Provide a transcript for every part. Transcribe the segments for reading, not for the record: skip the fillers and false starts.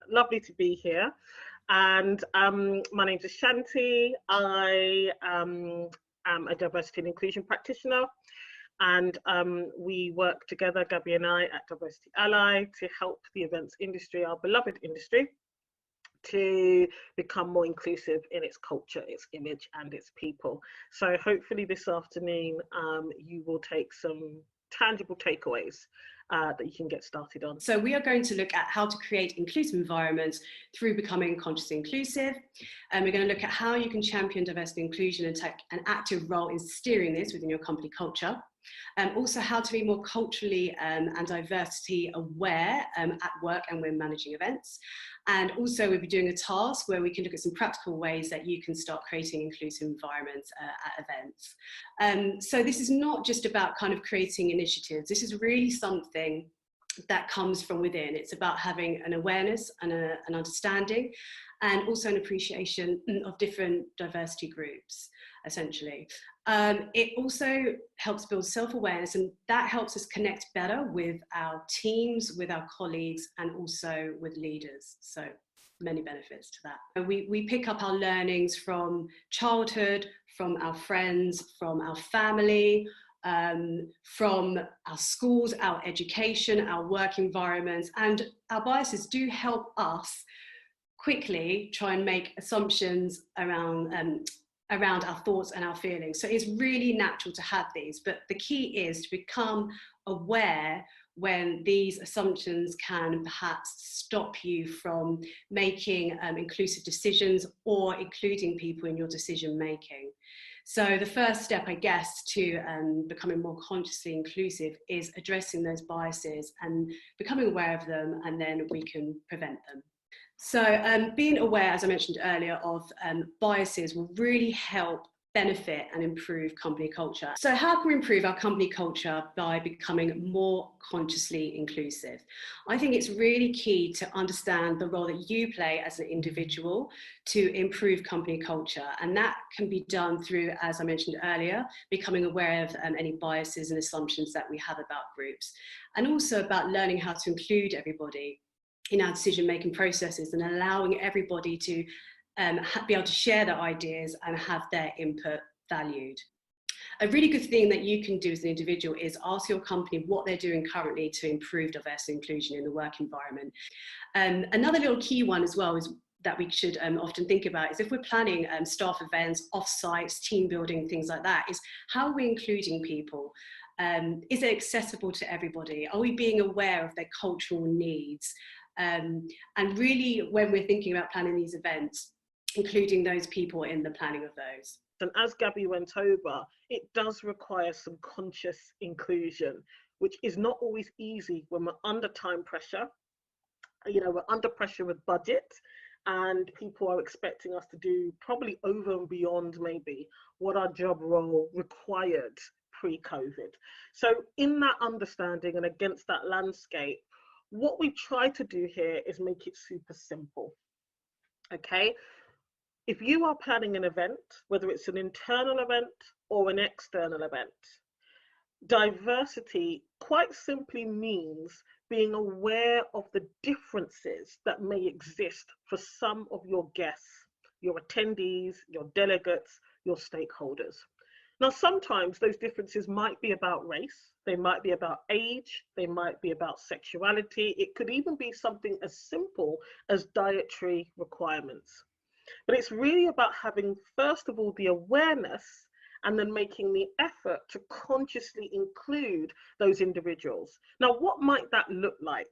lovely to be here. And my name is Shanti. I am a diversity and inclusion practitioner. And we work together, Gabby and I, at Diversity Ally to help the events industry, our beloved industry, to become more inclusive in its culture, its image, and its people. So hopefully this afternoon, you will take some tangible takeaways that you can get started on. So we are going to look at how to create inclusive environments through becoming consciously inclusive. And we're going to look at how you can champion diversity and inclusion and take an active role in steering this within your company culture. Also how to be more culturally and diversity aware at work and when managing events. And also we'll be doing a task where we can look at some practical ways that you can start creating inclusive environments at events. So this is not just about kind of creating initiatives. This is really something that comes from within. It's about having an awareness and an understanding, and also an appreciation of different diversity groups, essentially. It also helps build self-awareness, and that helps us connect better with our teams, with our colleagues, and also with leaders. So many benefits to that. We pick up our learnings from childhood, from our friends, from our family, from our schools, our education, our work environments, and our biases do help us quickly try and make assumptions around our thoughts and our feelings. So it's really natural to have these, but the key is to become aware when these assumptions can perhaps stop you from making inclusive decisions or including people in your decision making. So the first step, I guess, to becoming more consciously inclusive is addressing those biases and becoming aware of them, and then we can prevent them. So being aware, as I mentioned earlier, of biases will really help benefit and improve company culture. So how can we improve our company culture by becoming more consciously inclusive? I think it's really key to understand the role that you play as an individual to improve company culture. And that can be done through, as I mentioned earlier, becoming aware of any biases and assumptions that we have about groups, and also about learning how to include everybody in our decision-making processes and allowing everybody to be able to share their ideas and have their input valued. A really good thing that you can do as an individual is ask your company what they're doing currently to improve diversity and inclusion in the work environment. Another little key one as well is that we should often think about is if we're planning staff events, off-sites, team building, things like that, is how are we including people? Is it accessible to everybody? Are we being aware of their cultural needs? And really, when we're thinking about planning these events, including those people in the planning of those. And as Gabby went over, it does require some conscious inclusion, which is not always easy when we're under time pressure. You know, we're under pressure with budget, and people are expecting us to do probably over and beyond maybe what our job role required pre-COVID. So in that understanding and against that landscape, what we try to do here is make it super simple. Okay, if you are planning an event, whether it's an internal event or an external event, diversity quite simply means being aware of the differences that may exist for some of your guests, your attendees, your delegates, your stakeholders. Now, sometimes those differences might be about race, they might be about age, they might be about sexuality, it could even be something as simple as dietary requirements. But it's really about having, first of all, the awareness and then making the effort to consciously include those individuals. Now, what might that look like?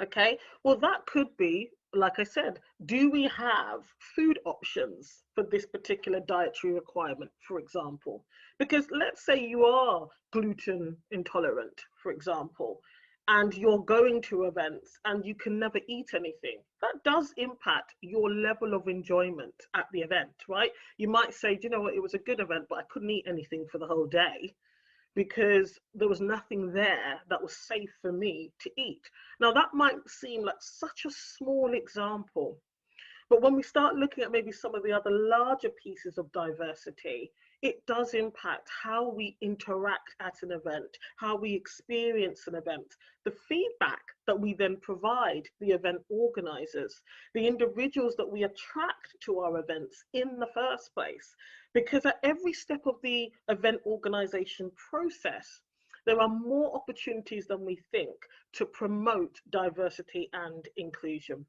Okay, well, that could be, like I said, do we have food options for this particular dietary requirement, for example? Because let's say you are gluten intolerant, for example, and you're going to events and you can never eat anything. That does impact your level of enjoyment at the event, right? You might say, do you know what, it was a good event, but I couldn't eat anything for the whole day because there was nothing there that was safe for me to eat. Now, that might seem like such a small example, but when we start looking at maybe some of the other larger pieces of diversity, it does impact how we interact at an event, how we experience an event, the feedback that we then provide the event organizers, the individuals that we attract to our events in the first place. Because at every step of the event organization process, there are more opportunities than we think to promote diversity and inclusion.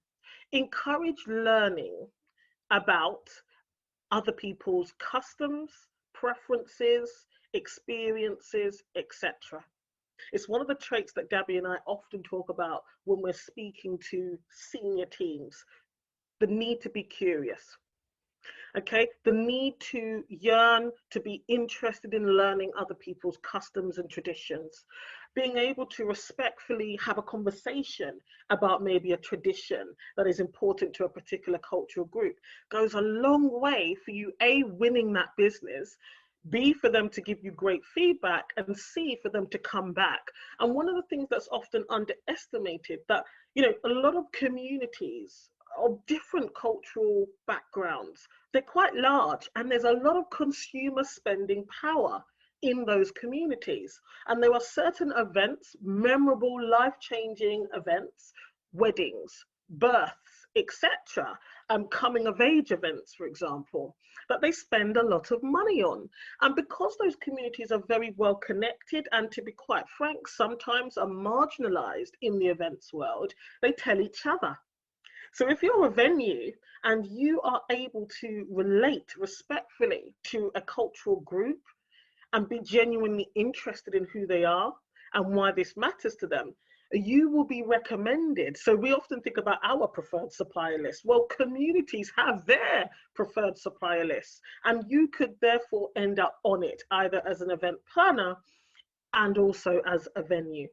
Encourage learning about other people's customs, preferences, experiences, etc. It's one of the traits that Gabby and I often talk about when we're speaking to senior teams, the need to be curious. Okay, the need to yearn, to be interested in learning other people's customs and traditions, being able to respectfully have a conversation about maybe a tradition that is important to a particular cultural group goes a long way for you, A, winning that business, B, for them to give you great feedback, and C, for them to come back. And one of the things that's often underestimated, that, you know, a lot of communities of different cultural backgrounds, they're quite large, and there's a lot of consumer spending power in those communities. And there are certain events, memorable, life-changing events, weddings, births, etc., coming of age events, for example, that they spend a lot of money on. And because those communities are very well connected, and to be quite frank, sometimes are marginalized in the events world, they tell each other. So if you're a venue and you are able to relate respectfully to a cultural group and be genuinely interested in who they are and why this matters to them, you will be recommended. So we often think about our preferred supplier list. Well, communities have their preferred supplier lists, and you could therefore end up on it either as an event planner and also as a venue.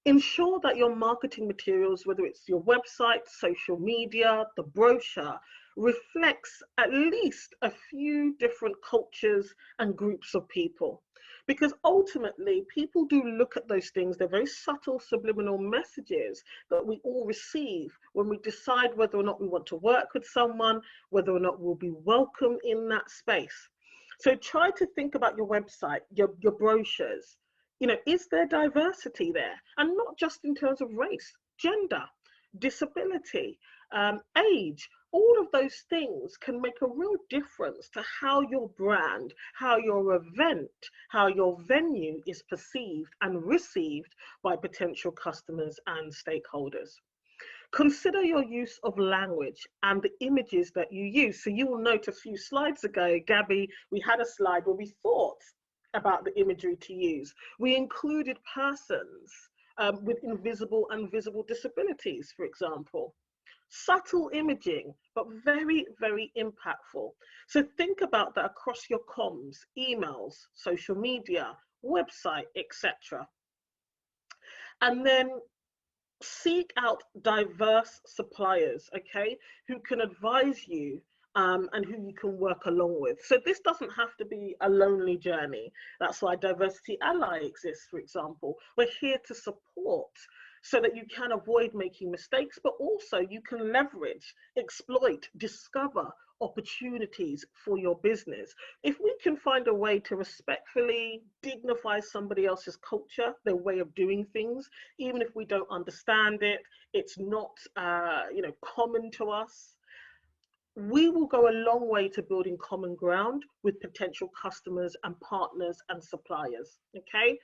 Ensure that your marketing materials, whether it's your website, social media, the brochure, reflects at least a few different cultures and groups of people. Because ultimately, people do look at those things. They're very subtle subliminal messages that we all receive when we decide whether or not we want to work with someone, whether or not we'll be welcome in that space. So try to think about your website, your brochures. You know, is there diversity there? And not just in terms of race, gender, disability, age. All of those things can make a real difference to how your brand, how your event, how your venue is perceived and received by potential customers and stakeholders. Consider your use of language and the images that you use. So you will note a few slides ago, Gabby, we had a slide where we thought about the imagery to use. We included persons with invisible and visible disabilities, for example. Subtle imaging, but very, very impactful. So think about that across your comms, emails, social media, website, etc. And then seek out diverse suppliers, okay, who can advise you and who you can work along with. So this doesn't have to be a lonely journey. That's why Diversity Ally exists, for example. We're here to support so that you can avoid making mistakes, but also you can leverage, exploit, discover opportunities for your business. If we can find a way to respectfully dignify somebody else's culture, their way of doing things, even if we don't understand it, it's not common to us, we will go a long way to building common ground with potential customers and partners and suppliers, okay?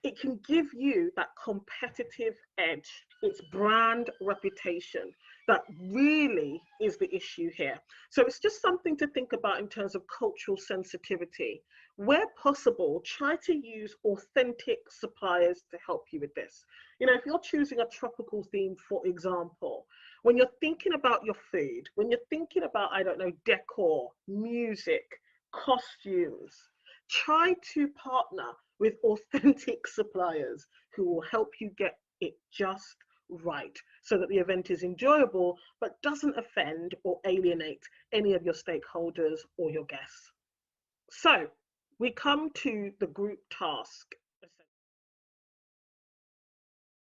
It can give you that competitive edge. It's brand reputation that really is the issue here. So it's just something to think about in terms of cultural sensitivity. Where possible, try to use authentic suppliers to help you with this. You know, if you're choosing a tropical theme, for example, when you're thinking about your food, when you're thinking about, I don't know, decor, music, costumes, try to partner with authentic suppliers who will help you get it just right so that the event is enjoyable but doesn't offend or alienate any of your stakeholders or your guests. So we come to the group task